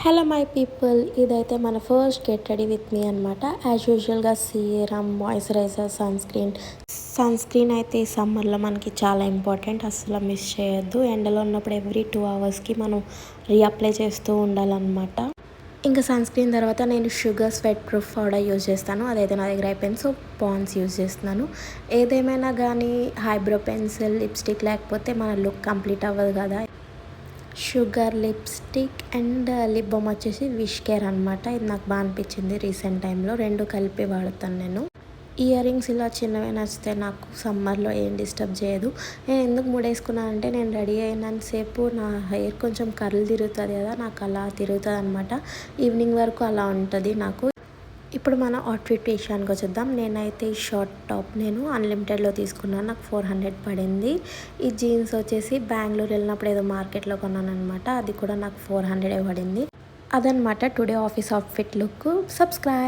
Hello my people, ఇదైతే మన first get ready with me అనమాట. యాజ్ యూజువల్గా సీరం, మాయిశ్చరైజర్, సన్ స్క్రీన్ అయితే ఈ సమ్మర్లో మనకి చాలా ఇంపార్టెంట్, అస్సలు మిస్ చేయొద్దు. ఎండలో ఉన్నప్పుడు ఎవ్రీ 2 అవర్స్కి మనం రీఅప్లై చేస్తూ ఉండాలన్నమాట. ఇంకా సన్ స్క్రీన్ తర్వాత నేను sugar sweat proof powder use చేస్తాను. అదైతే నా దగ్గర అయిపోయింది, సో పాండ్స్ యూజ్ చేస్తున్నాను. ఏదేమైనా కానీ ఐబ్రో పెన్సిల్, లిప్స్టిక్ లేకపోతే మన లుక్ కంప్లీట్ అవ్వదు కదా. Sugar lipstick and lip balm వచ్చేసి విష్ కేర్ అనమాట. ఇది నాకు బాగా అనిపించింది రీసెంట్ టైంలో, రెండు కలిపి వాడుతాను నేను. ఇయర్ రింగ్స్ ఇలా చిన్నవి నచ్చితే నాకు సమ్మర్లో ఏం డిస్టర్బ్ చేయదు. నేను ఎందుకు ముడేసుకున్నాను అంటే, నేను రెడీ అయినంతసేపు నా హెయిర్ కొంచెం కర్ల్ తిరుగుతుంది కదా, నాకు అలా తిరుగుతుంది అనమాట. ఈవినింగ్ వరకు అలా ఉంటుంది నాకు. ఇప్పుడు మన అవుట్ఫిట్ విషయానికి వచ్చేద్దాం. నేనైతే ఈ షార్ట్ టాప్ నేను అన్లిమిటెడ్లో తీసుకున్నాను, నాకు 400 పడింది. ఈ జీన్స్ వచ్చేసి బెంగళూరు వెళ్ళినప్పుడు ఏదో మార్కెట్లో కొన్నాను అనమాట, అది కూడా నాకు 400 పడింది. అదనమాట today office outfit look. Subscribe.